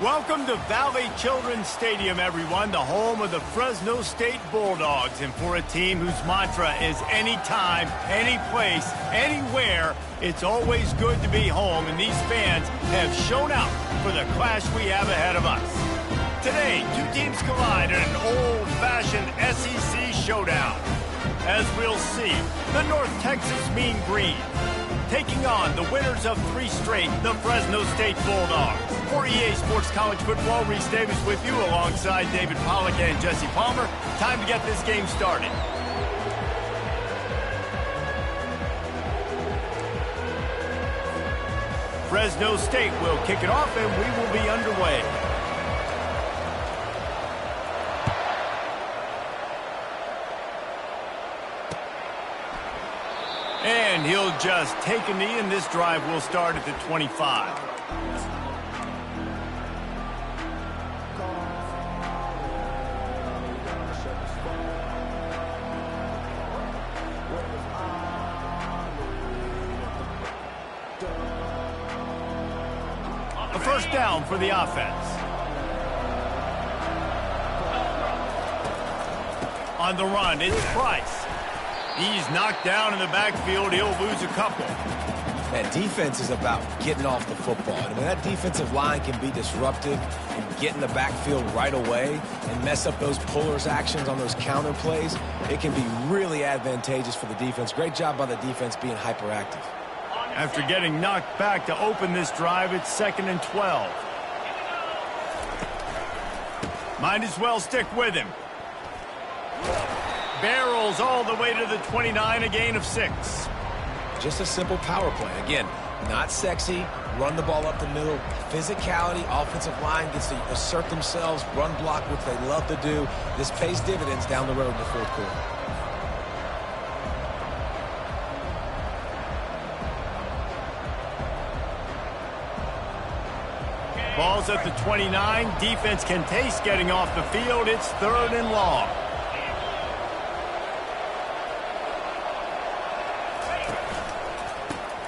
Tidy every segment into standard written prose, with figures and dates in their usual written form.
Welcome to Valley Children's Stadium, everyone, the home of the Fresno State Bulldogs. And for a team whose mantra is anytime, any place, anywhere, it's always good to be home. And these fans have shown out for the clash we have ahead of us. Today, two teams collide in an old-fashioned SEC showdown. As we'll see, the North Texas Mean Green taking on the winners of 3 straight, the Fresno State Bulldogs. For EA Sports College Football, Reese Davis with you alongside David Pollack and Jesse Palmer. Time to get this game started. Fresno State will kick it off and we will be underway. And he'll just take a knee, and this drive will start at the 25. A first down for the offense. On the run, it's Price. He's knocked down in the backfield. He'll lose a couple. That defense is about getting off the football. And when that defensive line can be disruptive and get in the backfield right away and mess up those pullers actions on those counter plays, it can be really advantageous for the defense. Great job by the defense being hyperactive. After getting knocked back to open this drive, it's 2nd and 12. Might as well stick with him. Barrels all the way to the 29, a gain of 6. Just a simple power play. Again, not sexy, run the ball up the middle. Physicality, offensive line gets to assert themselves, run block, which they love to do. This pays dividends down the road in the 4th quarter. Ball's at the 29. Defense can taste getting off the field. It's 3rd and long.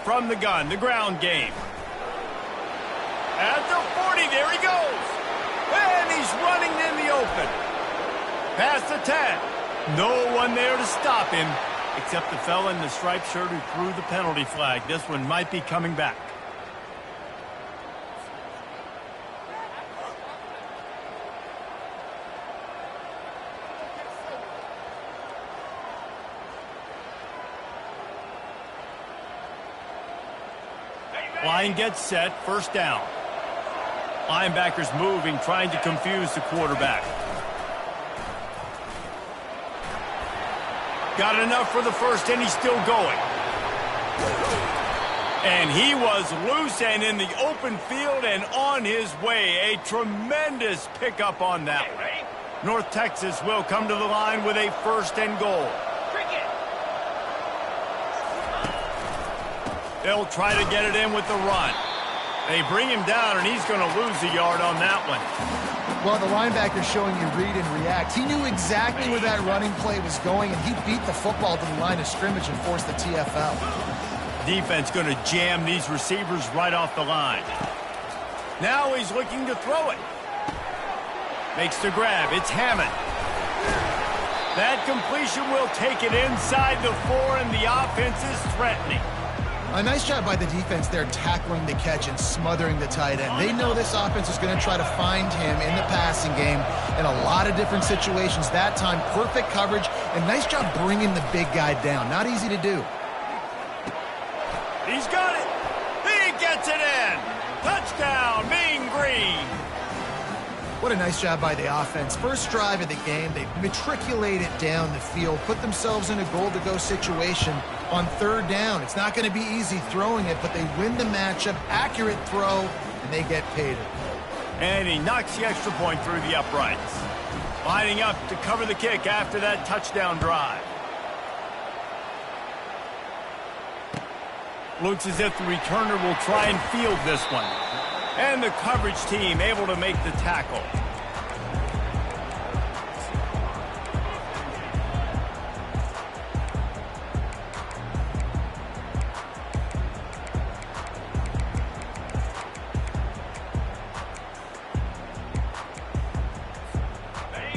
From the gun, the ground game. At the 40, there he goes. And he's running in the open. Past the 10. No one there to stop him, except the fella in the striped shirt who threw the penalty flag. This one might be coming back. Line gets set, first down. Linebackers moving, trying to confuse the quarterback. Got enough for the first, and he's still going. And he was loose and in the open field and on his way. A tremendous pickup on that one. North Texas will come to the line with a 1st and goal. They'll try to get it in with the run. They bring him down, and he's going to lose a yard on that one. Well, the linebacker's showing you read and react. He knew exactly where that running play was going, and he beat the football to the line of scrimmage and forced the TFL. Defense going to jam these receivers right off the line. Now he's looking to throw it. Makes the grab. It's Hammond. That completion will take it inside the 4, and the offense is threatening. A nice job by the defense there tackling the catch and smothering the tight end. They know this offense is going to try to find him in the passing game in a lot of different situations. That time, perfect coverage, and nice job bringing the big guy down. Not easy to do. He's got it. He gets it in. Touchdown, Mean Green. What a nice job by the offense. First drive of the game, they matriculated down the field, put themselves in a goal-to-go situation on 3rd down. It's not going to be easy throwing it, but they win the matchup. Accurate throw, and they get paid. And he knocks the extra point through the uprights. Lining up to cover the kick after that touchdown drive. Looks as if the returner will try and field this one. And the coverage team able to make the tackle.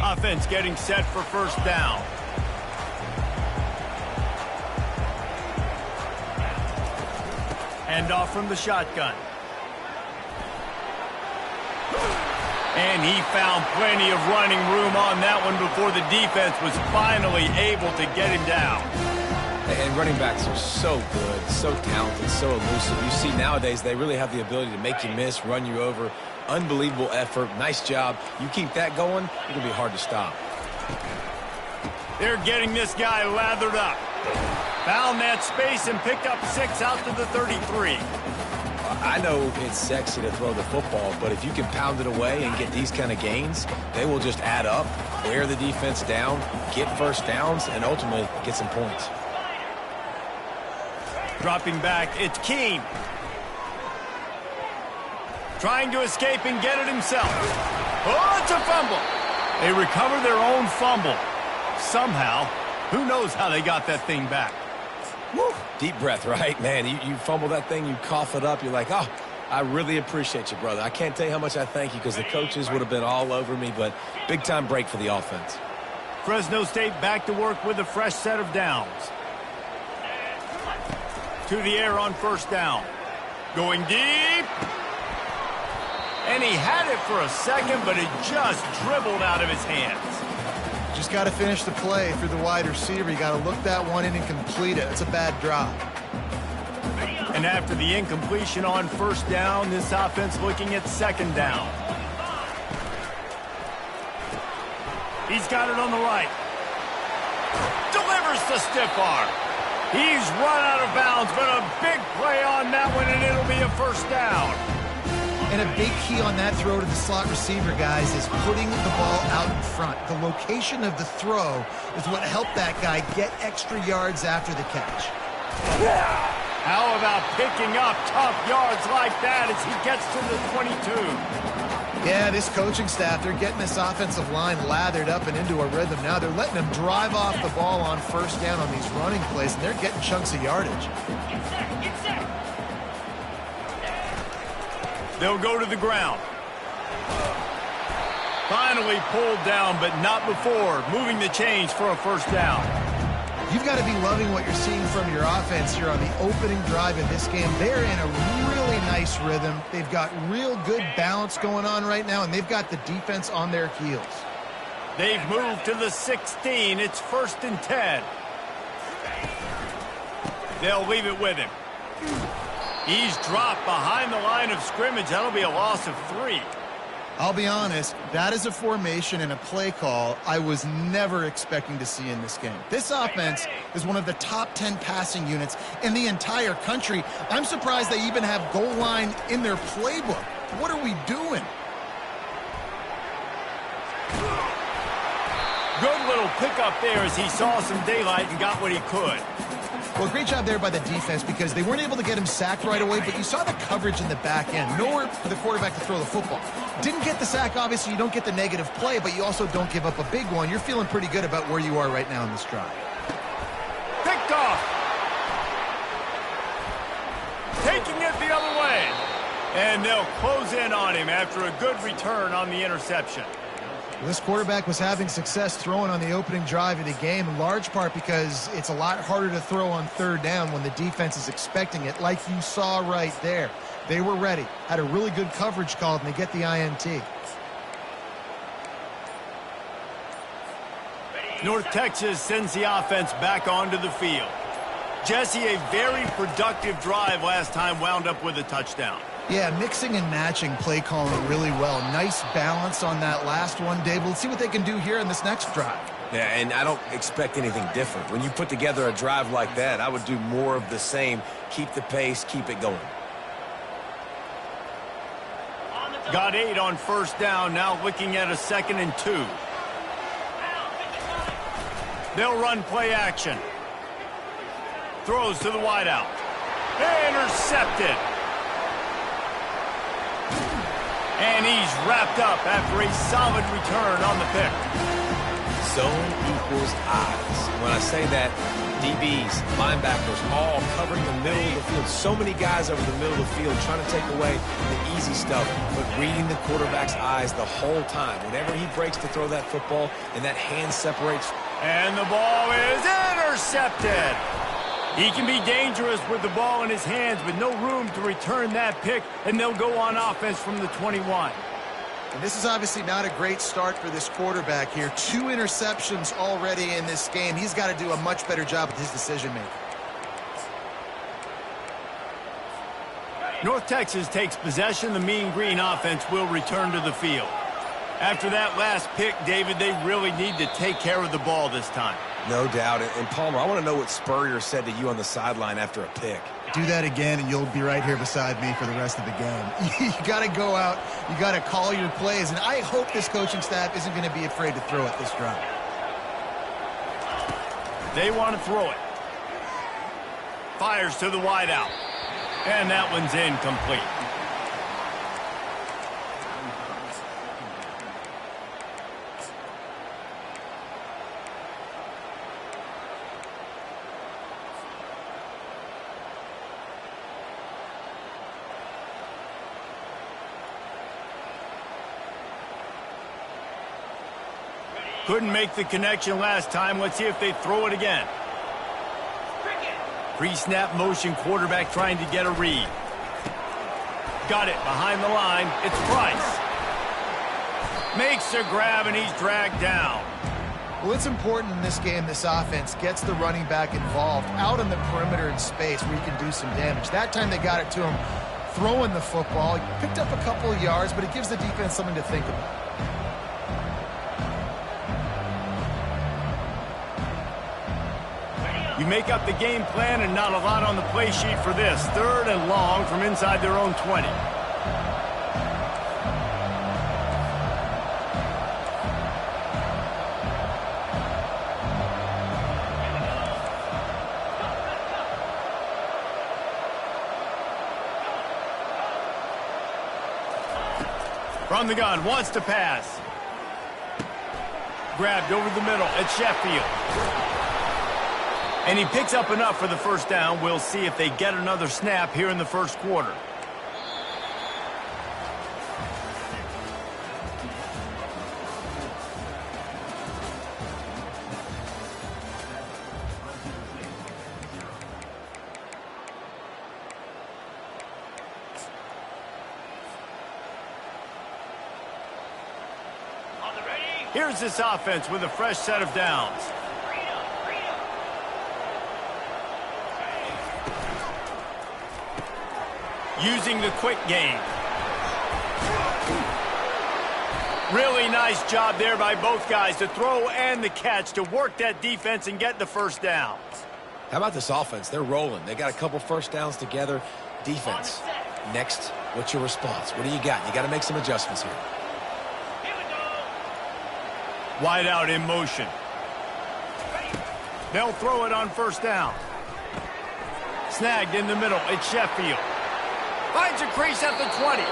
Offense getting set for first down. Hand off from the shotgun. And he found plenty of running room on that one before the defense was finally able to get him down. And running backs are so good, so talented, so elusive. You see nowadays they really have the ability to make you miss, run you over. Unbelievable effort. Nice job. You keep that going, it can be hard to stop. They're getting this guy lathered up. Found that space and picked up 6 out to the 33. I know it's sexy to throw the football, but if you can pound it away and get these kind of gains, they will just add up, wear the defense down, get first downs, and ultimately get some points. Dropping back, it's Keene. Trying to escape and get it himself. Oh, it's a fumble. They recover their own fumble. Somehow, who knows how they got that thing back. Woo. Deep breath, right? Man, you fumble that thing, you cough it up, you're like, oh, I really appreciate you, brother. I can't tell you how much I thank you because the coaches would have been all over me, but big-time break for the offense. Fresno State back to work with a fresh set of downs. To the air on first down. Going deep. And he had it for a second, but it just dribbled out of his hands. Just got to finish the play through the wide receiver. You got to look that one in and complete it. It's a bad drop. And after the incompletion on first down, this offense looking at second down. He's got it on the right. Delivers the stiff arm. He's run out of bounds, but a big play on that one, and it'll be a first down. And a big key on that throw to the slot receiver, guys, is putting the ball out in front. The location of the throw is what helped that guy get extra yards after the catch. How about picking up tough yards like that as he gets to the 22? Yeah, this coaching staff, they're getting this offensive line lathered up and into a rhythm now. They're letting them drive off the ball on first down on these running plays, and they're getting chunks of yardage. They'll go to the ground. Finally pulled down, but not before moving the chains for a first down. You've got to be loving what you're seeing from your offense here on the opening drive of this game. They're in a really nice rhythm. They've got real good balance going on right now, and they've got the defense on their heels. They've moved to the 16. It's 1st and 10. They'll leave it with him. He's dropped behind the line of scrimmage. That'll be a loss of 3. I'll be honest, that is a formation and a play call I was never expecting to see in this game. This offense is one of the top 10 passing units in the entire country. I'm surprised they even have goal line in their playbook. What are we doing? Good little pickup there as he saw some daylight and got what he could. Well, great job there by the defense because they weren't able to get him sacked right away, but you saw the coverage in the back end. Nowhere for the quarterback to throw the football. Didn't get the sack, obviously. You don't get the negative play, but you also don't give up a big one. You're feeling pretty good about where you are right now in this drive. Picked off. Taking it the other way. And they'll close in on him after a good return on the interception. This quarterback was having success throwing on the opening drive of the game, in large part because it's a lot harder to throw on third down when the defense is expecting it, like you saw right there. They were ready, had a really good coverage call, and they get the INT. North Texas sends the offense back onto the field. Jesse, a very productive drive last time, wound up with a touchdown. Yeah, mixing and matching play calling really well. Nice balance on that last one, Dave. Let's see what they can do here in this next drive. Yeah, and I don't expect anything different. When you put together a drive like that, I would do more of the same. Keep the pace, keep it going. Got 8 on first down, now looking at a 2nd and 2. They'll run play action. Throws to the wideout. Intercepted. And he's wrapped up after a solid return on the pick. Zone equals eyes. When I say that, DBs, linebackers, all covering the middle of the field. So many guys over the middle of the field trying to take away the easy stuff, but reading the quarterback's eyes the whole time. Whenever he breaks to throw that football and that hand separates. And the ball is intercepted. He can be dangerous with the ball in his hands, but no room to return that pick, and they'll go on offense from the 21. And this is obviously not a great start for this quarterback here. 2 interceptions already in this game. He's got to do a much better job with his decision-making. North Texas takes possession. The Mean Green offense will return to the field. After that last pick, David, they really need to take care of the ball this time. No doubt. And Palmer, I want to know what Spurrier said to you on the sideline after a pick. Do that again, and you'll be right here beside me for the rest of the game. You got to go out. You got to call your plays, and I hope this coaching staff isn't going to be afraid to throw it this drive. They want to throw it. Fires to the wideout. And that one's incomplete. Couldn't make the connection last time. Let's see if they throw it again. Pre-snap motion, quarterback trying to get a read. Got it behind the line. It's Price. Makes a grab, and he's dragged down. Well, it's important in this game, this offense gets the running back involved out on the perimeter in space where he can do some damage. That time they got it to him throwing the football. He picked up a couple of yards, but it gives the defense something to think about. You make up the game plan and not a lot on the play sheet for this. 3rd and long from inside their own 20. From the gun, wants to pass. Grabbed over the middle at Sheffield. And he picks up enough for the first down. We'll see if they get another snap here in the first quarter. Here's this offense with a fresh set of downs. Using the quick game. Really nice job there by both guys to throw and the catch to work that defense and get the first down. How about this offense? They're rolling. They got a couple first downs together. Defense. Next, what's your response? What do you got? You got to make some adjustments here. Wide out in motion. They'll throw it on first down. Snagged in the middle. It's Sheffield. Finds a crease at the 20.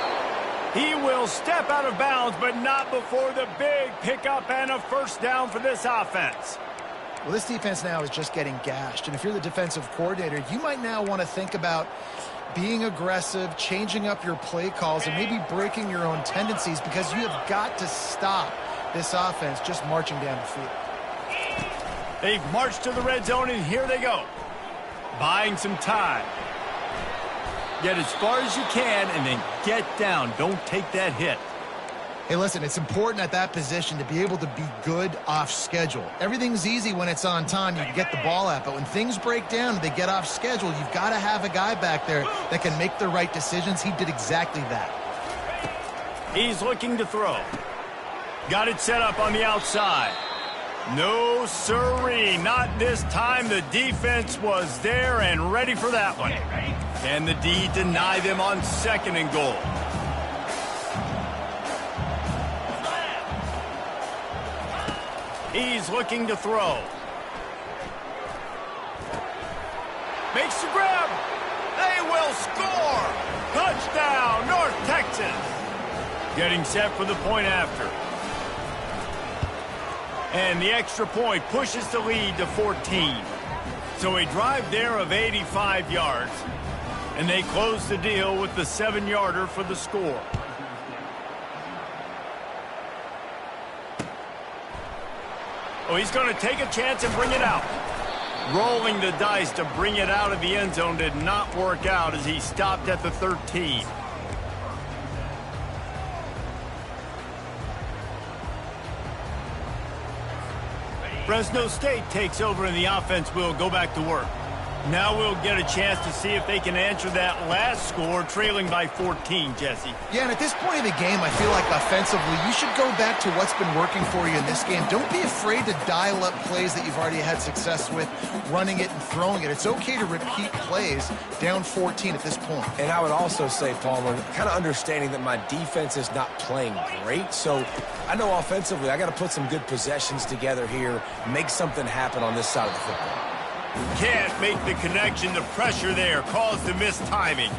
He will step out of bounds, but not before the big pickup and a first down for this offense. Well, this defense now is just getting gashed. And if you're the defensive coordinator, you might now want to think about being aggressive, changing up your play calls, and maybe breaking your own tendencies because you have got to stop this offense just marching down the field. They've marched to the red zone, and here they go. Buying some time. Get as far as you can, and then get down. Don't take that hit. Hey, listen, it's important at that position to be able to be good off schedule. Everything's easy when it's on time. You can get the ball out, but when things break down and they get off schedule, you've got to have a guy back there that can make the right decisions. He did exactly that. He's looking to throw. Got it set up on the outside. No sirree, not this time. The defense was there and ready for that one. Can the D deny them on 2nd and goal? He's looking to throw. Makes the grab. They will score. Touchdown, North Texas. Getting set for the point after. And the extra point pushes the lead to 14. So a drive there of 85 yards. And they close the deal with the 7-yarder for the score. Oh, he's going to take a chance and bring it out. Rolling the dice to bring it out of the end zone did not work out as he stopped at the 13. Fresno State takes over and the offense will go back to work. Now we'll get a chance to see if they can answer that last score, trailing by 14, Jesse. Yeah, and at this point of the game, I feel like offensively, you should go back to what's been working for you in this game. Don't be afraid to dial up plays that you've already had success with, running it and throwing it. It's okay to repeat plays down 14 at this point. And I would also say, Palmer, kind of understanding that my defense is not playing great, so I know offensively I got to put some good possessions together here, make something happen on this side of the football. Can't make the connection. The pressure there caused the missed timing.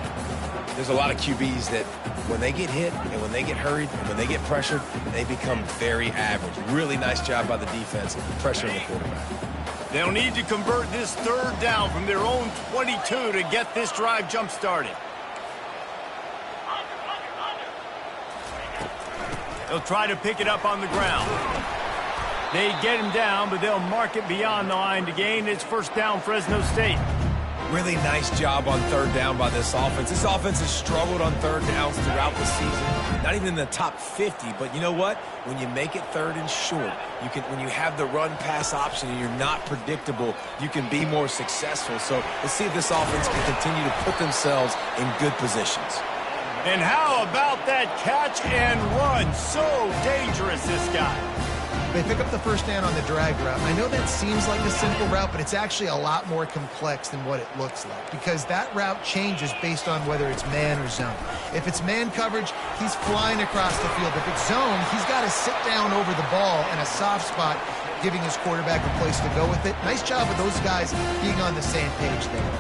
There's a lot of QBs that when they get hit and when they get hurried and when they get pressured, they become very average. Really nice job by the defense pressuring the quarterback. They'll need to convert this 3rd down from their own 22 to get this drive jump-started. They'll try to pick it up on the ground. They get him down, but they'll mark it beyond the line to gain. It's 1st down, Fresno State. Really nice job on 3rd down by this offense. This offense has struggled on 3rd downs throughout the season. Not even in the top 50, but you know what? When you make it 3rd and short, you can. When you have the run-pass option and you're not predictable, you can be more successful. So let's see if this offense can continue to put themselves in good positions. And how about that catch and run? So dangerous, this guy. They pick up the 1st down on the drag route. I know that seems like a simple route, but it's actually a lot more complex than what it looks like because that route changes based on whether it's man or zone. If it's man coverage, he's flying across the field. If it's zone, he's got to sit down over the ball in a soft spot, giving his quarterback a place to go with it. Nice job with those guys being on the same page there.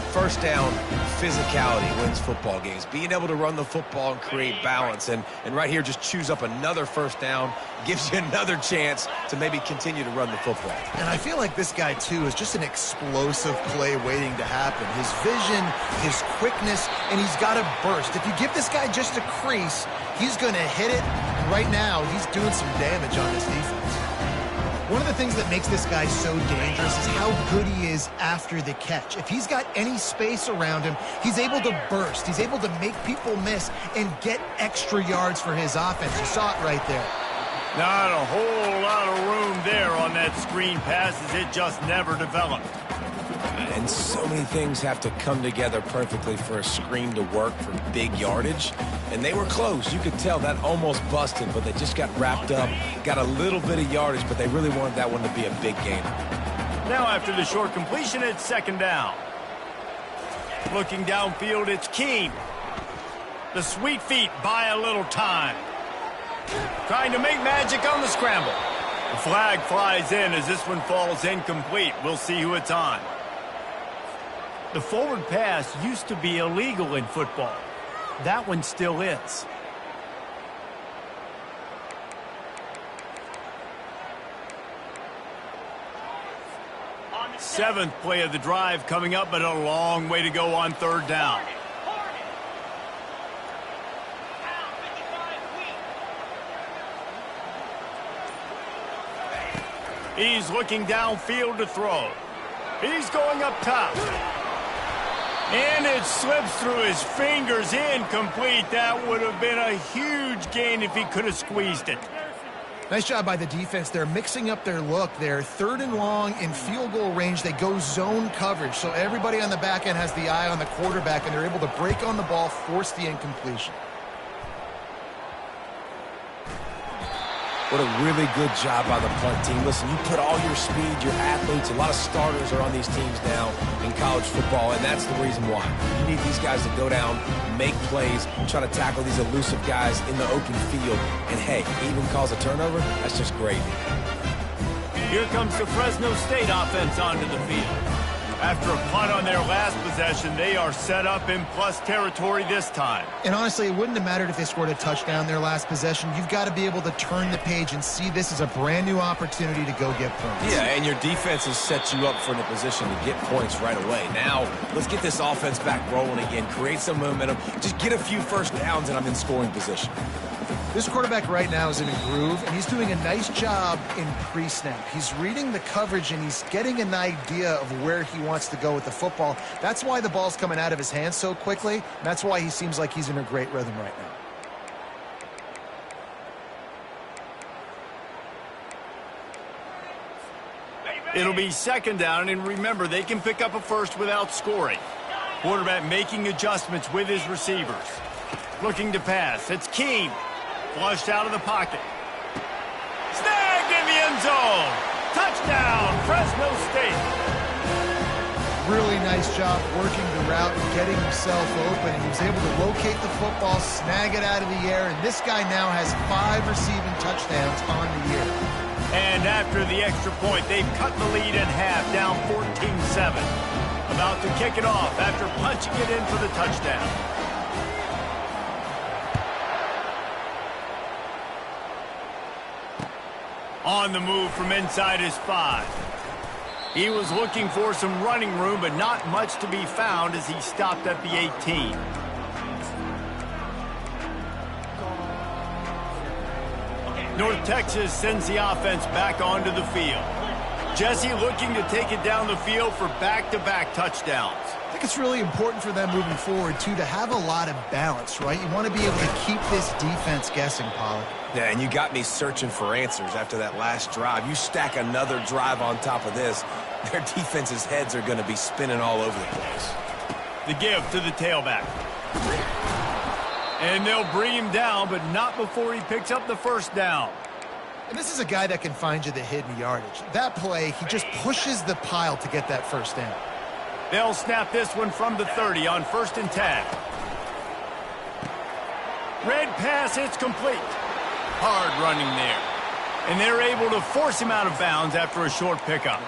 1st down, physicality wins football games. Being able to run the football and create balance. And right here, just choose up another 1st down, gives you another chance to maybe continue to run the football. And I feel like this guy, too, is just an explosive play waiting to happen. His vision, his quickness, and he's got a burst. If you give this guy just a crease, he's going to hit it. And right now, he's doing some damage on this defense. One of the things that makes this guy so dangerous is how good he is after the catch. If he's got any space around him, he's able to burst. He's able to make people miss and get extra yards for his offense. You saw it right there. Not a whole lot of room there on that screen pass as it just never developed. And so many things have to come together perfectly for a screen to work for big yardage. And they were close. You could tell that almost busted, but they just got wrapped up, got a little bit of yardage, but they really wanted that one to be a big gainer. Now after the short completion, it's 2nd down. Looking downfield, it's Keene. The sweet feet buy a little time. Trying to make magic on the scramble. The flag flies in as this one falls incomplete. We'll see who it's on. The forward pass used to be illegal in football. That one still is. Seventh play of the drive coming up, but a long way to go on 3rd down. He's looking downfield to throw. He's going up top. And it slips through his fingers, incomplete. That would have been a huge gain if he could have squeezed it. Nice job by the defense. They're mixing up their look. They're 3rd and long in field goal range. They go zone coverage. So everybody on the back end has the eye on the quarterback, and they're able to break on the ball, force the incompletion. What a really good job by the punt team. Listen, you put all your speed, your athletes, a lot of starters are on these teams now in college football, and that's the reason why. You need these guys to go down, make plays, try to tackle these elusive guys in the open field. And, hey, even cause a turnover, that's just gravy. Here comes the Fresno State offense onto the field. After a punt on their last possession, they are set up in plus territory this time. And honestly, it wouldn't have mattered if they scored a touchdown their last possession. You've got to be able to turn the page and see this as a brand new opportunity to go get points. Yeah, and your defense has set you up for the position to get points right away. Now, let's get this offense back rolling again, create some momentum, just get a few first downs, and I'm in scoring position. This quarterback right now is in a groove, and he's doing a nice job in pre-snap. He's reading the coverage, and he's getting an idea of where he wants to go with the football. That's why the ball's coming out of his hands so quickly. That's why he seems like he's in a great rhythm right now. It'll be 2nd down, and remember, they can pick up a first without scoring. Quarterback making adjustments with his receivers. Looking to pass. It's Keene. Flushed out of the pocket. Snagged in the end zone. Touchdown, Fresno State. Really nice job working the route and getting himself open. And he was able to locate the football, snag it out of the air, and this guy now has 5 receiving touchdowns on the year. And after the extra point, they've cut the lead in half, down 14-7. About to kick it off after punching it in for the touchdown. On the move from inside his 5. He was looking for some running room, but not much to be found as he stopped at the 18. North Texas sends the offense back onto the field. Jesse looking to take it down the field for back-to-back touchdowns. I think it's really important for them moving forward, too, to have a lot of balance, right? You want to be able to keep this defense guessing, Pollard. Yeah, and you got me searching for answers after that last drive. You stack another drive on top of this, their defense's heads are going to be spinning all over the place. The give to the tailback. And they'll bring him down, but not before he picks up the first down. And this is a guy that can find you the hidden yardage. That play, he just pushes the pile to get that first down. They'll snap this one from the 30 on 1st and 10. Red pass, it's complete. Hard running there. And they're able to force him out of bounds after a short pickup.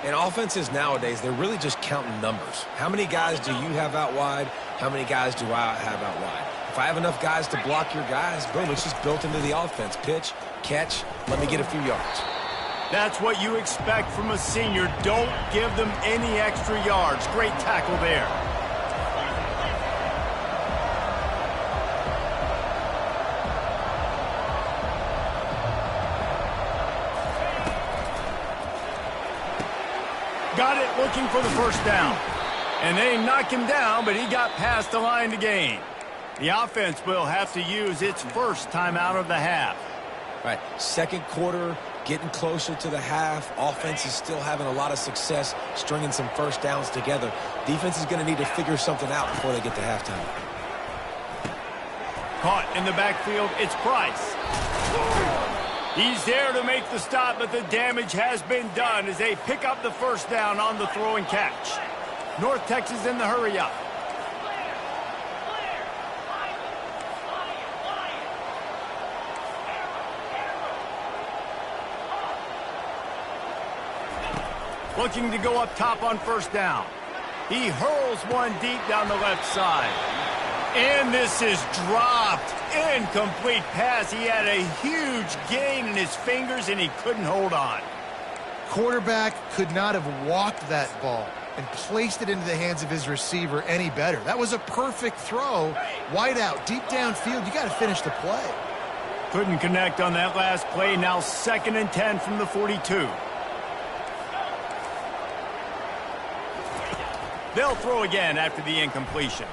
And offenses nowadays, they're really just counting numbers. How many guys do you have out wide? How many guys do I have out wide? If I have enough guys to block your guys, boom, it's just built into the offense. Pitch, catch, let me get a few yards. That's what you expect from a senior. Don't give them any extra yards. Great tackle there. Got it, looking for the first down. And they knocked him down, but he got past the line to gain. The offense will have to use its first timeout of the half. Right, 2nd quarter, getting closer to the half. Offense is still having a lot of success stringing some first downs together. Defense is going to need to figure something out before they get to halftime. Caught in the backfield, it's Price. He's there to make the stop, but the damage has been done as they pick up the first down on the throw and catch. North Texas in the hurry up. Looking to go up top on first down. He hurls one deep down the left side. And this is dropped. Incomplete pass. He had a huge gain in his fingers, and he couldn't hold on. Quarterback could not have walked that ball and placed it into the hands of his receiver any better. That was a perfect throw. Wide out, deep downfield. You got to finish the play. Couldn't connect on that last play. Now 2nd and 10 from the 42. They'll throw again after the incompletion.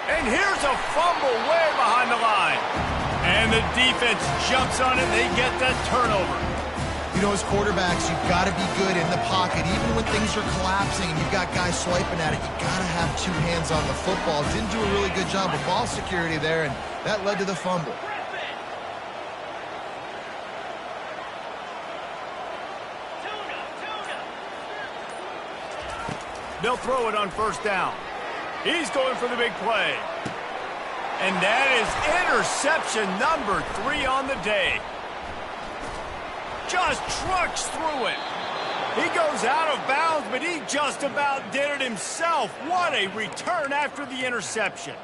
And here's a fumble way behind the line. And the defense jumps on it. They get that turnover. You know, as quarterbacks, you've got to be good in the pocket. Even when things are collapsing and you've got guys swiping at it, you've got to have two hands on the football. Didn't do a really good job of ball security there, and that led to the fumble. They'll throw it on first down. He's going for the big play. And that is interception number 3 on the day. Just trucks through it. He goes out of bounds, but he just about did it himself. What a return after the interception.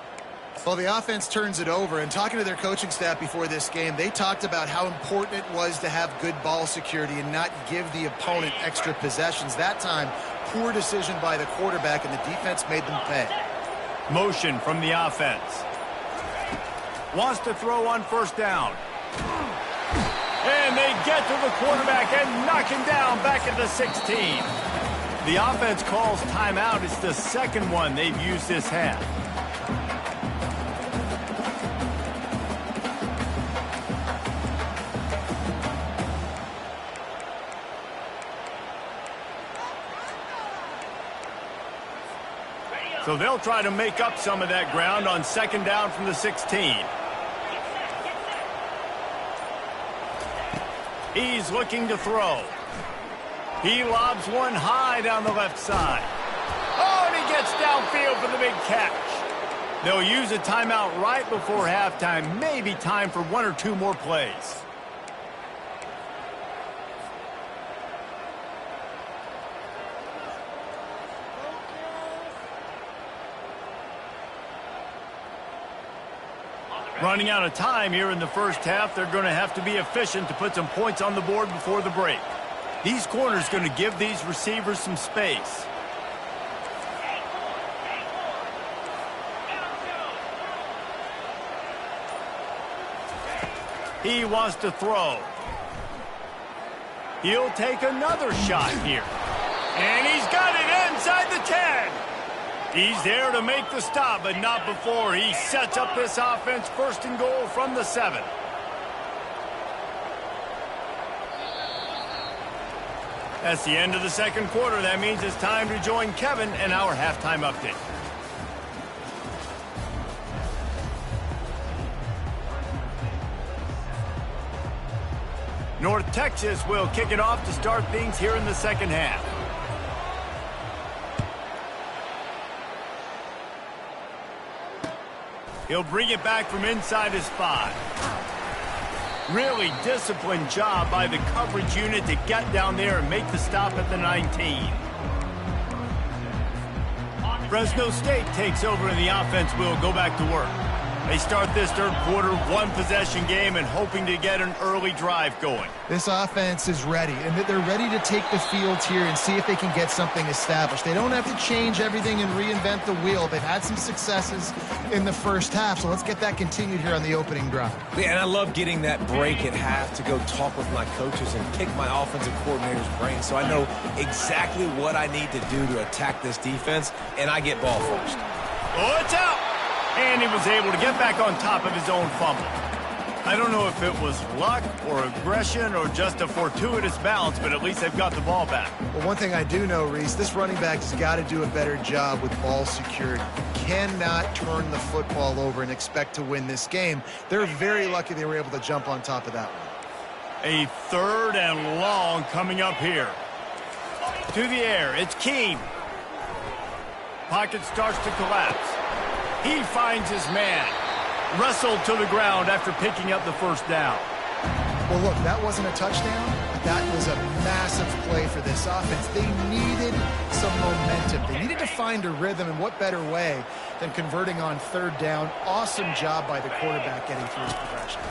Well, the offense turns it over, and talking to their coaching staff before this game, they talked about how important it was to have good ball security and not give the opponent extra possessions. That time, poor decision by the quarterback, and the defense made them pay. Motion from the offense. Wants to throw on first down. And they get to the quarterback and knock him down back at the 16. The offense calls timeout. It's the second one they've used this half. So they'll try to make up some of that ground on second down from the 16. He's looking to throw. He lobs one high down the left side. Oh, and he gets downfield for the big catch. They'll use a timeout right before halftime. Maybe time for 1 or 2 more plays. Running out of time here in the first half. They're going to have to be efficient to put some points on the board before the break. These corners going to give these receivers some space. He wants to throw. He'll take another shot here. And he's got it inside the 10. He's there to make the stop, but not before he sets up this offense first and goal from the 7. That's the end of the second quarter. That means it's time to join Kevin in our halftime update. North Texas will kick it off to start things here in the second half. He'll bring it back from inside his 5. Really disciplined job by the coverage unit to get down there and make the stop at the 19. Fresno State takes over and the offense will go back to work. They start this third quarter, 1-possession game and hoping to get an early drive going. This offense is ready, and they're ready to take the field here and see if they can get something established. They don't have to change everything and reinvent the wheel. They've had some successes in the first half, so let's get that continued here on the opening drive. Yeah, and I love getting that break at half to go talk with my coaches and pick my offensive coordinator's brain so I know exactly what I need to do to attack this defense, and I get ball first. Oh, it's out! And he was able to get back on top of his own fumble. I don't know if it was luck or aggression or just a fortuitous bounce, but at least they've got the ball back. Well, one thing I do know, Reese, this running back has got to do a better job with ball security. You cannot turn the football over and expect to win this game. They're very lucky they were able to jump on top of that one. A 3rd and long coming up here. To the air, it's Keene. Pocket starts to collapse. He finds his man. Wrestled to the ground after picking up the first down. Well, look, that wasn't a touchdown, but that was a massive play for this offense. They needed some momentum. They needed to find a rhythm, and what better way than converting on 3rd down. Awesome job by the quarterback getting through his progression.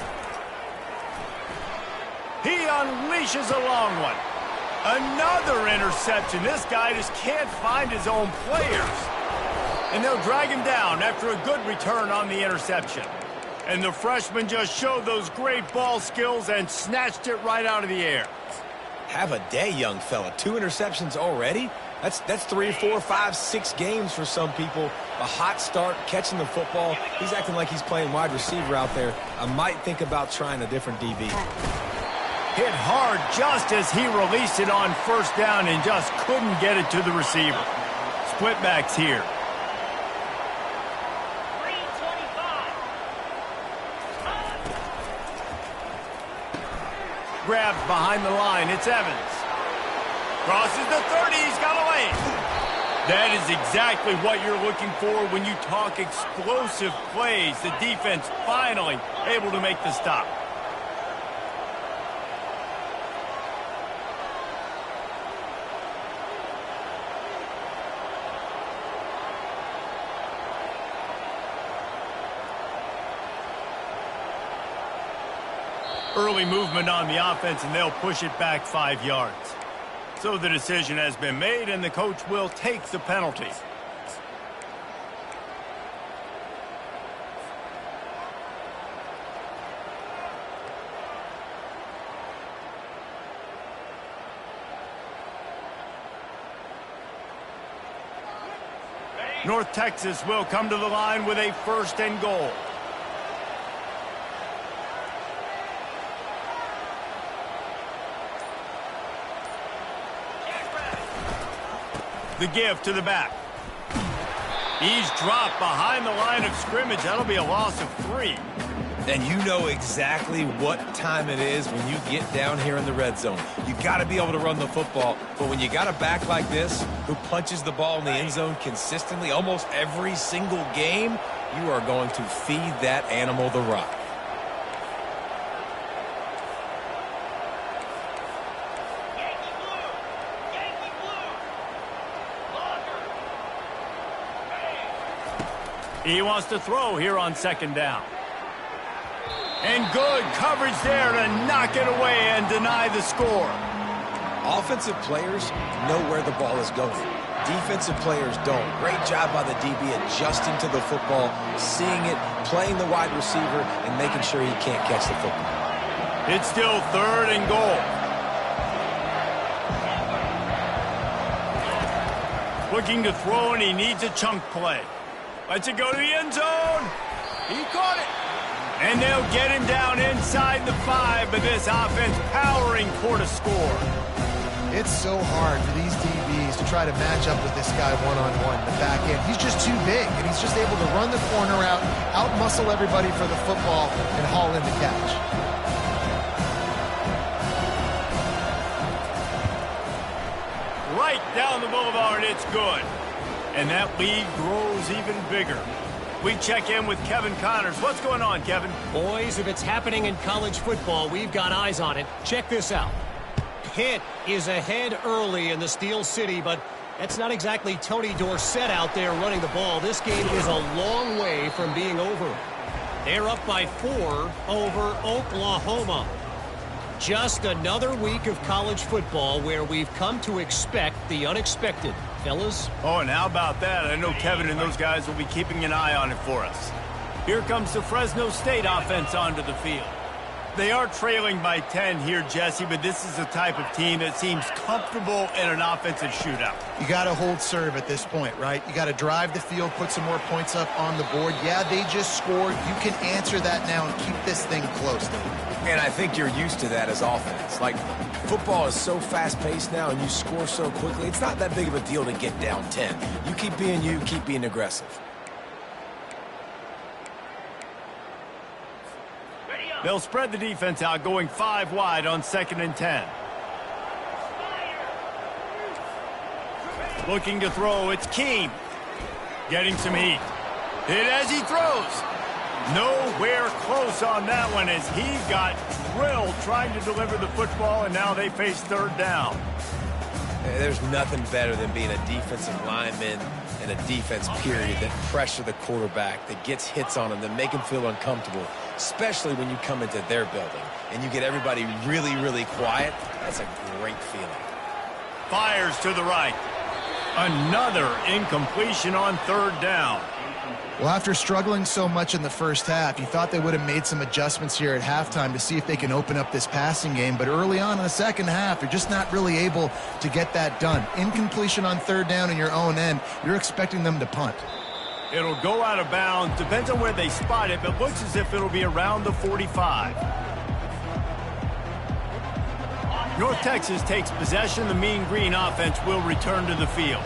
He unleashes a long one. Another interception. This guy just can't find his own players. And they'll drag him down after a good return on the interception. And the freshman just showed those great ball skills and snatched it right out of the air. Have a day, young fella. 2 interceptions already? That's 3, 4, 5, 6 games for some people. A hot start, catching the football. He's acting like he's playing wide receiver out there. I might think about trying a different DB. Hit hard just as he released it on first down and just couldn't get it to the receiver. Split backs here. Grabs behind the line. It's Evans. Crosses the 30. He's got away. That is exactly what you're looking for when you talk explosive plays. The defense finally able to make the stop. Early movement on the offense, and they'll push it back 5 yards. So the decision has been made, and the coach will take the penalty. North Texas will come to the line with a 1st and goal. The give to the back. He's dropped behind the line of scrimmage. That'll be a loss of 3. And you know exactly what time it is when you get down here in the red zone. You got to be able to run the football. But when you got a back like this who punches the ball in the end zone consistently almost every single game, you are going to feed that animal the rock. He wants to throw here on 2nd down. And good coverage there to knock it away and deny the score. Offensive players know where the ball is going. Defensive players don't. Great job by the DB adjusting to the football, seeing it, playing the wide receiver, and making sure he can't catch the football. It's still 3rd and goal. Looking to throw, and he needs a chunk play. Lets it go to the end zone. He caught it. And they'll get him down inside the 5, but this offense powering toward a score. It's so hard for these DBs to try to match up with this guy one-on-one, the back end. He's just too big, and he's just able to run the corner out, out-muscle everybody for the football, and haul in the catch. Right down the boulevard, it's good. And that lead grows even bigger. We check in with Kevin Connors. What's going on, Kevin? Boys, if it's happening in college football, we've got eyes on it. Check this out. Pitt is ahead early in the Steel City, but that's not exactly Tony Dorsett out there running the ball. This game is a long way from being over. They're up by 4 over Oklahoma. Just another week of college football where we've come to expect the unexpected. Fellas? Oh, and how about that? I know Kevin and those guys will be keeping an eye on it for us. Here comes the Fresno State offense onto the field. They are trailing by 10 here, Jesse, but this is the type of team that seems comfortable in an offensive shootout. You got to hold serve at this point, right? You got to drive the field, put some more points up on the board. Yeah, they just scored. You can answer that now and keep this thing close. And I think you're used to that as offense. Like, football is so fast-paced now and you score so quickly, it's not that big of a deal to get down 10. You keep being aggressive. They'll spread the defense out, going 5 wide on 2nd and 10. Looking to throw, it's Keem. Getting some heat. Hit as he throws. Nowhere close on that one as he got drilled trying to deliver the football, and now they face 3rd down. There's nothing better than being a defensive lineman and a defense period that pressure the quarterback, that gets hits on him, that make him feel uncomfortable, especially when you come into their building and you get everybody really, really quiet. That's a great feeling. Fires to the right. Another incompletion on 3rd down. Well, after struggling so much in the first half, you thought they would have made some adjustments here at halftime to see if they can open up this passing game. But early on in the second half, you're just not really able to get that done. Incompletion on third down in your own end, you're expecting them to punt. It'll go out of bounds. Depends on where they spot it, but looks as if it'll be around the 45. North Texas takes possession. The Mean Green offense will return to the field.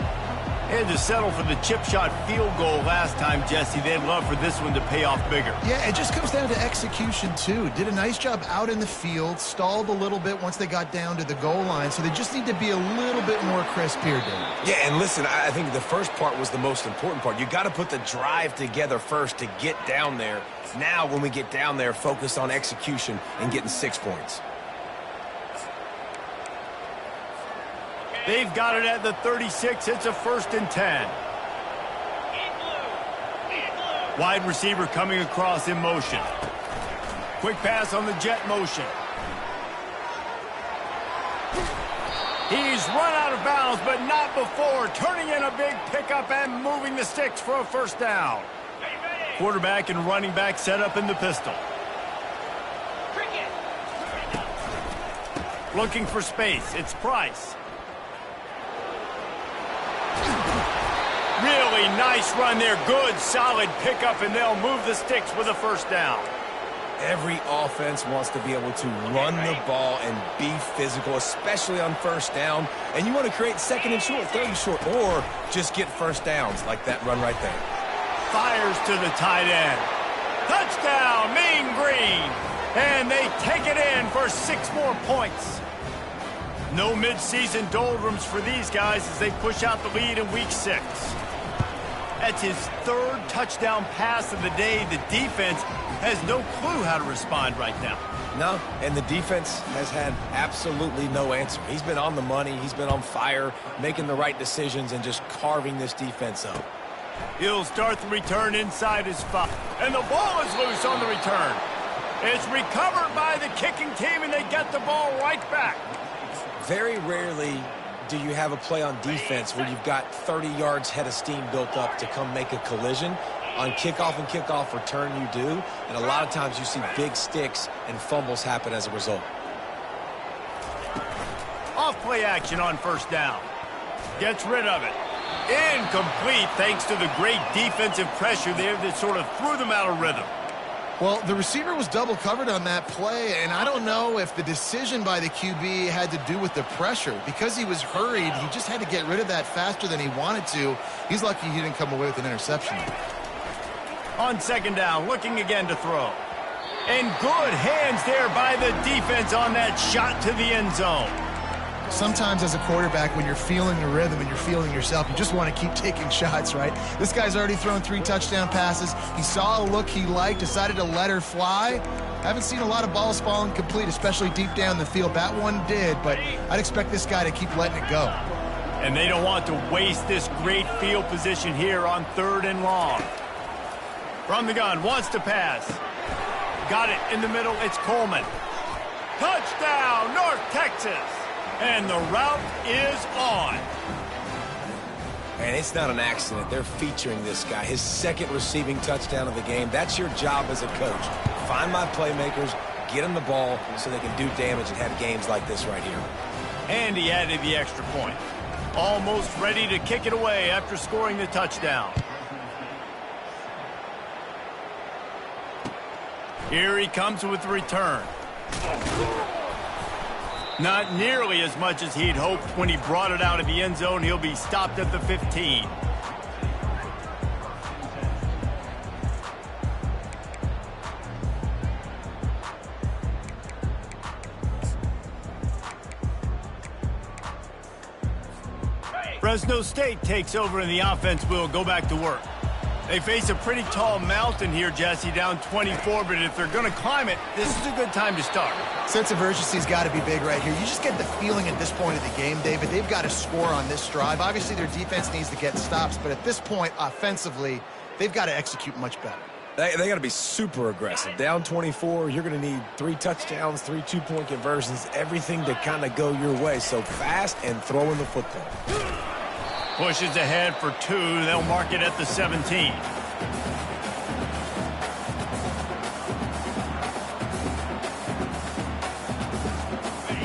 They had to settle for the chip shot field goal last time, Jesse. They'd love for this one to pay off bigger. Yeah, it just comes down to execution, too. Did a nice job out in the field, stalled a little bit once they got down to the goal line, so they just need to be a little bit more crisp here, David. Yeah, and listen, I think the first part was the most important part. You got to put the drive together first to get down there. Now, when we get down there, focus on execution and getting 6 points. They've got it at the 36. It's a 1st and 10. Wide receiver coming across in motion. Quick pass on the jet motion. He's run out of bounds, but not before. Turning in a big pickup and moving the sticks for a 1st down. Quarterback and running back set up in the pistol. Looking for space. It's Price. Really nice run there. Good, solid pickup, and they'll move the sticks with a 1st down. Every offense wants to be able to run the ball and be physical, especially on 1st down. And you want to create 2nd and short, 3rd and short, or just get 1st downs like that run right there. Fires to the tight end. Touchdown, Mean Green. And they take it in for 6 more points. No midseason doldrums for these guys as they push out the lead in Week 6. That's his 3rd touchdown pass of the day. The defense has no clue how to respond right now. No, and the defense has had absolutely no answer. He's been on the money. He's been on fire, making the right decisions and just carving this defense up. He'll start the return inside his 5. And the ball is loose on the return. It's recovered by the kicking team, and they get the ball right back. Very rarely do you have a play on defense where you've got 30 yards head of steam built up to come make a collision. On kickoff and kickoff return, you do. And a lot of times you see big sticks and fumbles happen as a result. Off play action on 1st down. Gets rid of it. Incomplete thanks to the great defensive pressure there that sort of threw them out of rhythm. Well, the receiver was double covered on that play, and I don't know if the decision by the QB had to do with the pressure. Because he was hurried, he just had to get rid of that faster than he wanted to. He's lucky he didn't come away with an interception. On 2nd down, looking again to throw. And good hands there by the defense on that shot to the end zone. Sometimes as a quarterback, when you're feeling the rhythm and you're feeling yourself, you just want to keep taking shots, right? This guy's already thrown 3 touchdown passes. He saw a look he liked, decided to let her fly. Haven't seen a lot of balls falling complete, especially deep down the field. That one did, but I'd expect this guy to keep letting it go. And they don't want to waste this great field position here on 3rd and long. From the gun, wants to pass. Got it in the middle, it's Coleman. Touchdown, North Texas! And the route is on. And it's not an accident. They're featuring this guy. His 2nd receiving touchdown of the game. That's your job as a coach. Find my playmakers, get them the ball so they can do damage and have games like this right here. And he added the extra point. Almost ready to kick it away after scoring the touchdown. Here he comes with the return. Not nearly as much as he'd hoped when he brought it out of the end zone. He'll be stopped at the 15. Fresno State takes over and the offense will go back to work. They face a pretty tall mountain here, Jesse, down 24, but if they're going to climb it, this is a good time to start. Sense of urgency's got to be big right here. You just get the feeling at this point of the game, David, they've got to score on this drive. Obviously, their defense needs to get stops, but at this point, offensively, they've got to execute much better. They got to be super aggressive. Down 24, you're going to need 3 touchdowns, 3 two-point conversions, everything to kind of go your way. So fast and throwing the football. Pushes ahead for 2. They'll mark it at the 17.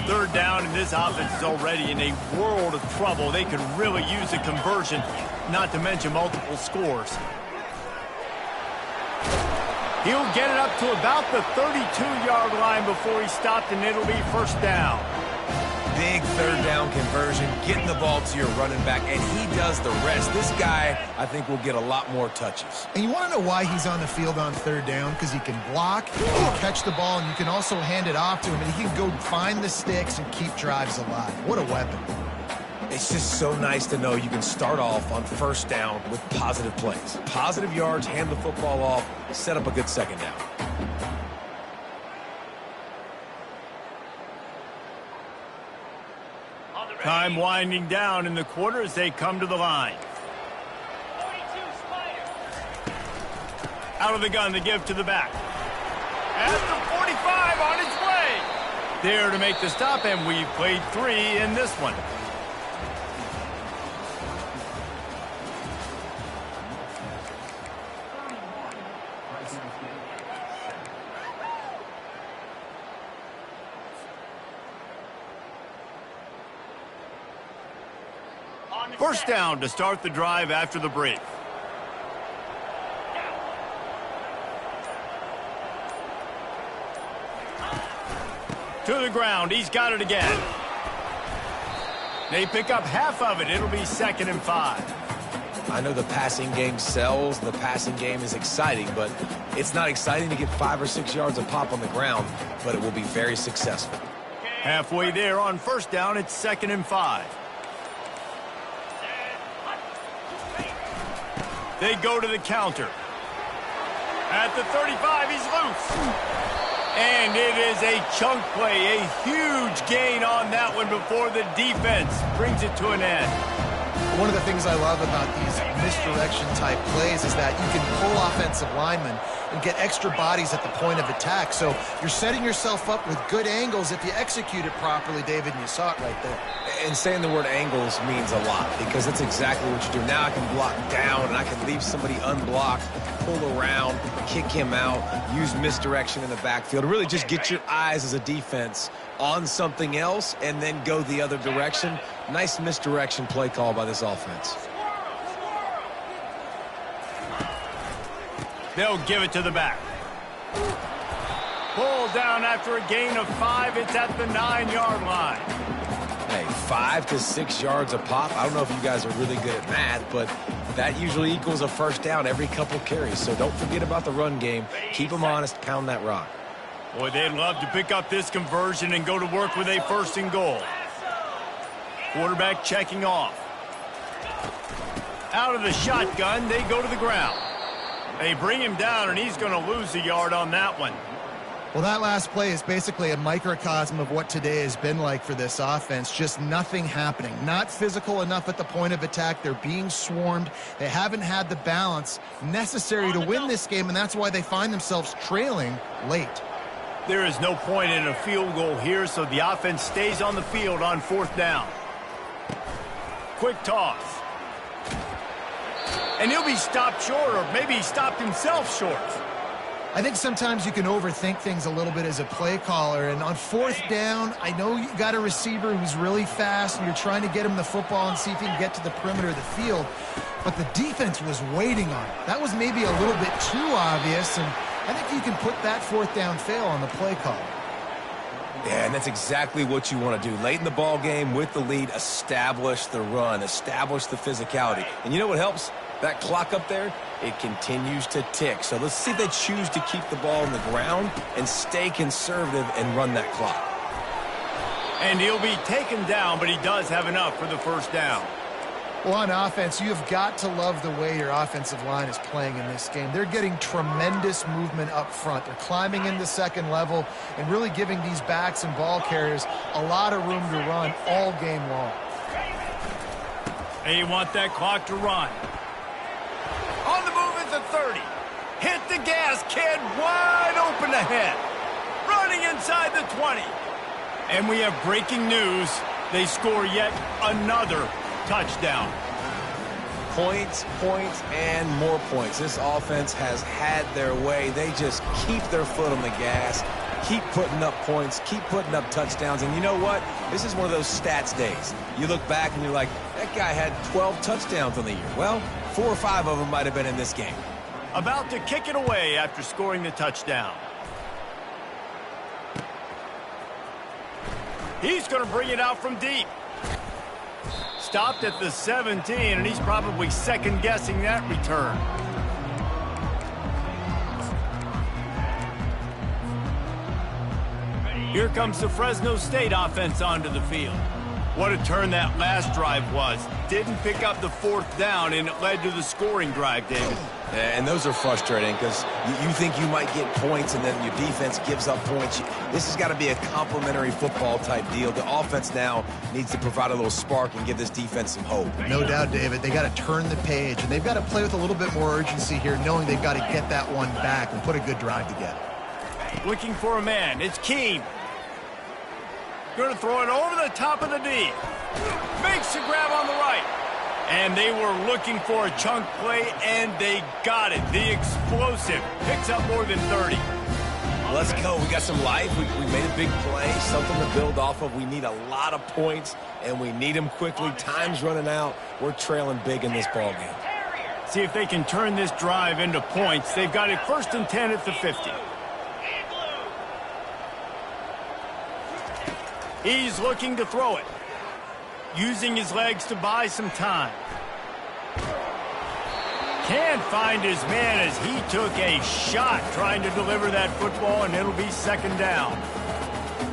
Third down, and this offense is already in a world of trouble. They could really use a conversion, not to mention multiple scores. He'll get it up to about the 32-yard line before he stopped, and it'll be first down. Big third down conversion, getting the ball to your running back, and he does the rest. This guy, I think, will get a lot more touches. And you want to know why he's on the field on third down? Because he can block, he can catch the ball, and you can also hand it off to him, and he can go find the sticks and keep drives alive. What a weapon. It's just so nice to know you can start off on first down with positive plays. Positive yards, hand the football off, set up a good second down. Time winding down in the quarter as they come to the line. Out of the gun, the give to the back. At the 45 on its way. There to make the stop, and we've played 3 in this one. First down to start the drive after the break. To the ground. He's got it again. They pick up half of it. It'll be 2nd and 5. I know the passing game sells. The passing game is exciting, but it's not exciting to get 5 or 6 yards of pop on the ground, but it will be very successful. Halfway there on first down. It's 2nd and 5. They go to the counter. At the 35, he's loose. And it is a chunk play, a huge gain on that one before the defense brings it to an end. One of the things I love about these misdirection-type plays is that you can pull offensive linemen and get extra bodies at the point of attack. So you're setting yourself up with good angles if you execute it properly, David, and you saw it right there. And saying the word angles means a lot because that's exactly what you do. Now I can block down, and I can leave somebody unblocked, pull around, kick him out, use misdirection in the backfield. Really just get your eyes as a defense on something else and then go the other direction. Nice misdirection play call by this offense. They'll give it to the back. Pull down after a gain of 5. It's at the 9-yard line. Hey, 5 to 6 yards a pop. I don't know if you guys are really good at math, but that usually equals a first down every couple carries. So don't forget about the run game. Keep them honest. Pound that rock. Boy, they'd love to pick up this conversion and go to work with a 1st and goal. Quarterback checking off. Out of the shotgun, they go to the ground. They bring him down, and he's going to lose a yard on that one. Well, that last play is basically a microcosm of what today has been like for this offense. Just nothing happening. Not physical enough at the point of attack. They're being swarmed. They haven't had the balance necessary to win this game, and that's why they find themselves trailing late. There is no point in a field goal here, so the offense stays on the field on 4th down. Quick toss. And he'll be stopped short, or maybe he stopped himself short. I think sometimes you can overthink things a little bit as a play caller, and on 4th down, I know you got a receiver who's really fast, and you're trying to get him the football and see if he can get to the perimeter of the field, but the defense was waiting on it. That was maybe a little bit too obvious, and I think you can put that 4th down fail on the play call. Yeah, and that's exactly what you want to do. Late in the ball game with the lead, establish the run, establish the physicality. And you know what helps? That clock up there, it continues to tick. So let's see if they choose to keep the ball on the ground and stay conservative and run that clock. And he'll be taken down, but he does have enough for the 1st down. Well, on offense, you have got to love the way your offensive line is playing in this game. They're getting tremendous movement up front. They're climbing in the second level and really giving these backs and ball carriers a lot of room to run all game long. They want that clock to run. On the move at the 30. Hit the gas, kid. Wide open ahead. Running inside the 20. And we have breaking news. They score yet another touchdown. Points, points, and more points. This offense has had their way. They just keep their foot on the gas keep putting up points, keep putting up touchdowns. And you know what? This is one of those stats days. You look back and you're like, that guy had 12 touchdowns on the year. Well, 4 or 5 of them might have been in this game. About to kick it away after scoring the touchdown. He's going to bring it out from deep. Stopped at the 17, and he's probably second-guessing that return. Here comes the Fresno State offense onto the field. What a turn that last drive was. Didn't pick up the 4th down, and it led to the scoring drive, David. And those are frustrating because you think you might get points and then your defense gives up points. This has got to be a complementary football type deal. The offense now needs to provide a little spark and give this defense some hope. No doubt, David. They got to turn the page, and they've got to play with a little bit more urgency here, knowing they've got to get that one back and put a good drive together. Looking for a man. It's Keene. Going to throw it over the top of the D. Makes the grab on the right. And they were looking for a chunk play, and they got it. The explosive picks up more than 30. Let's go. We got some life. We made a big play, something to build off of. We need a lot of points, and we need them quickly. Time's running out. We're trailing big in this ball game. See if they can turn this drive into points. They've got it 1st and 10 at the 50. He's looking to throw it. Using his legs to buy some time. Can't find his man as he took a shot trying to deliver that football, and it'll be 2nd down.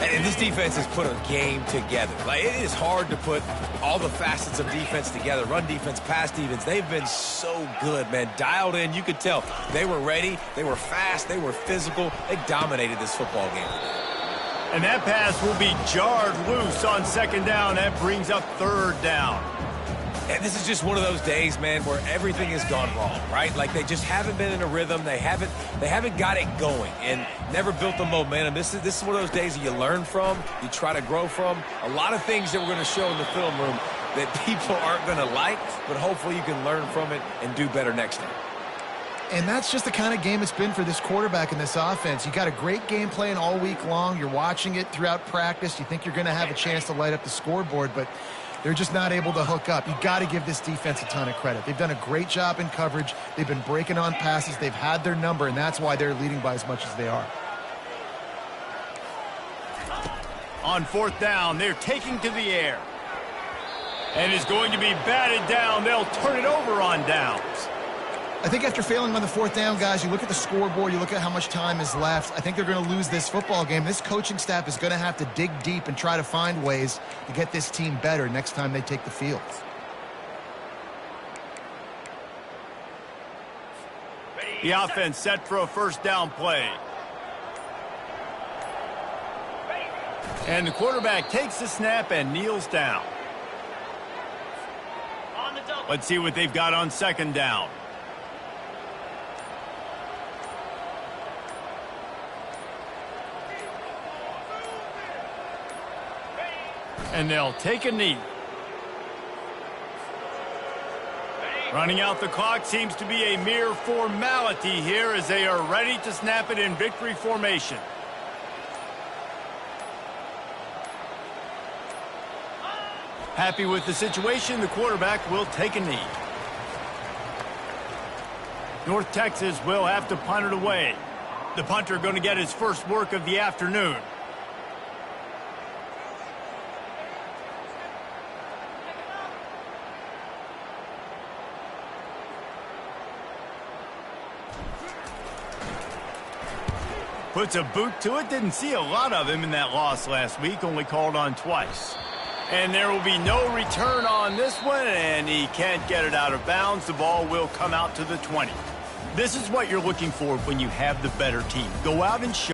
And this defense has put a game together. Like, it is hard to put all the facets of defense together. Run defense, pass defense. They've been so good, man. Dialed in. You could tell they were ready. They were fast. They were physical. They dominated this football game. And that pass will be jarred loose on 2nd down. That brings up 3rd down. And this is just one of those days, man, where everything has gone wrong, right? Like, they just haven't been in a rhythm. They haven't got it going and never built the momentum. This is one of those days that you learn from, you try to grow from. A lot of things that we're going to show in the film room that people aren't going to like, but hopefully you can learn from it and do better next time. And that's just the kind of game it's been for this quarterback and this offense. You got a great game plan all week long. You're watching it throughout practice. You think you're going to have a chance to light up the scoreboard, but they're just not able to hook up. You got to give this defense a ton of credit. They've done a great job in coverage. They've been breaking on passes. They've had their number, and that's why they're leading by as much as they are. On 4th down, they're taking to the air. And is going to be batted down. They'll turn it over on downs. I think after failing on the 4th down, guys, you look at the scoreboard, you look at how much time is left. I think they're going to lose this football game. This coaching staff is going to have to dig deep and try to find ways to get this team better next time they take the field. The offense set for a 1st down play. And the quarterback takes the snap and kneels down. Let's see what they've got on 2nd down. And they'll take a knee. Running out the clock seems to be a mere formality here as they are ready to snap it in victory formation. Happy with the situation, the quarterback will take a knee. North Texas will have to punt it away. The punter going to get his first work of the afternoon. Puts a boot to it. Didn't see a lot of him in that loss last week. Only called on twice. And there will be no return on this one, and he can't get it out of bounds. The ball will come out to the 20. This is what you're looking for when you have the better team. Go out and show.